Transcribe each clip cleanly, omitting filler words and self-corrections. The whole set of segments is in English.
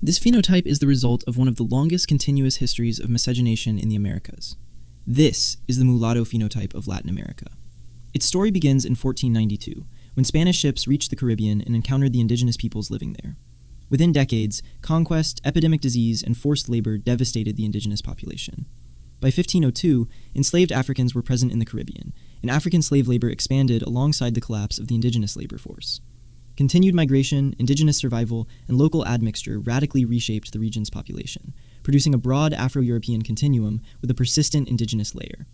This phenotype is the result of one of the longest continuous histories of miscegenation in the Americas. This is the mulatto phenotype of Latin America. Its story begins in 1492, when Spanish ships reached the Caribbean and encountered the indigenous peoples living there. Within decades, conquest, epidemic disease, and forced labor devastated the indigenous population. By 1502, enslaved Africans were present in the Caribbean, and African slave labor expanded alongside the collapse of the indigenous labor force. Continued migration, indigenous survival, and local admixture radically reshaped the region's population, producing a broad Afro-European continuum with a persistent indigenous layer.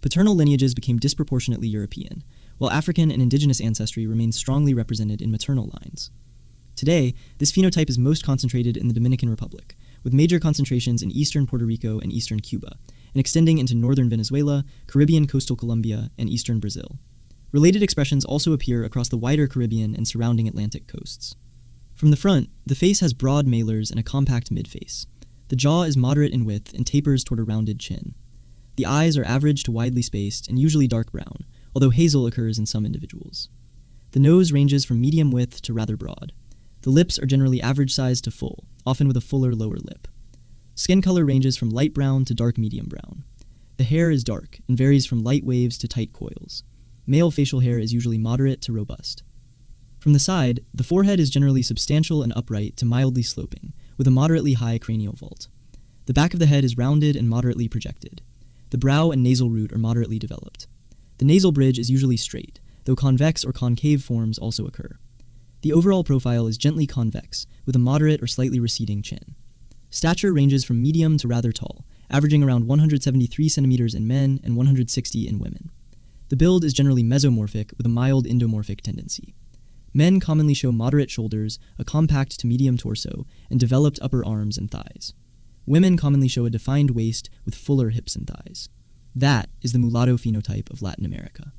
Paternal lineages became disproportionately European, while African and indigenous ancestry remained strongly represented in maternal lines. Today, this phenotype is most concentrated in the Dominican Republic, with major concentrations in eastern Puerto Rico and eastern Cuba, and extending into northern Venezuela, Caribbean coastal Colombia, and eastern Brazil. Related expressions also appear across the wider Caribbean and surrounding Atlantic coasts. From the front, the face has broad malars and a compact midface. The jaw is moderate in width and tapers toward a rounded chin. The eyes are average to widely spaced and usually dark brown, although hazel occurs in some individuals. The nose ranges from medium width to rather broad. The lips are generally average size to full, often with a fuller lower lip. Skin color ranges from light brown to dark medium brown. The hair is dark and varies from light waves to tight coils. Male facial hair is usually moderate to robust. From the side, the forehead is generally substantial and upright to mildly sloping, with a moderately high cranial vault. The back of the head is rounded and moderately projected. The brow and nasal root are moderately developed. The nasal bridge is usually straight, though convex or concave forms also occur. The overall profile is gently convex, with a moderate or slightly receding chin. Stature ranges from medium to rather tall, averaging around 173 centimeters in men and 160 in women. The build is generally mesomorphic with a mild endomorphic tendency. Men commonly show moderate shoulders, a compact to medium torso, and developed upper arms and thighs. Women commonly show a defined waist with fuller hips and thighs. That is the mulatto phenotype of Latin America.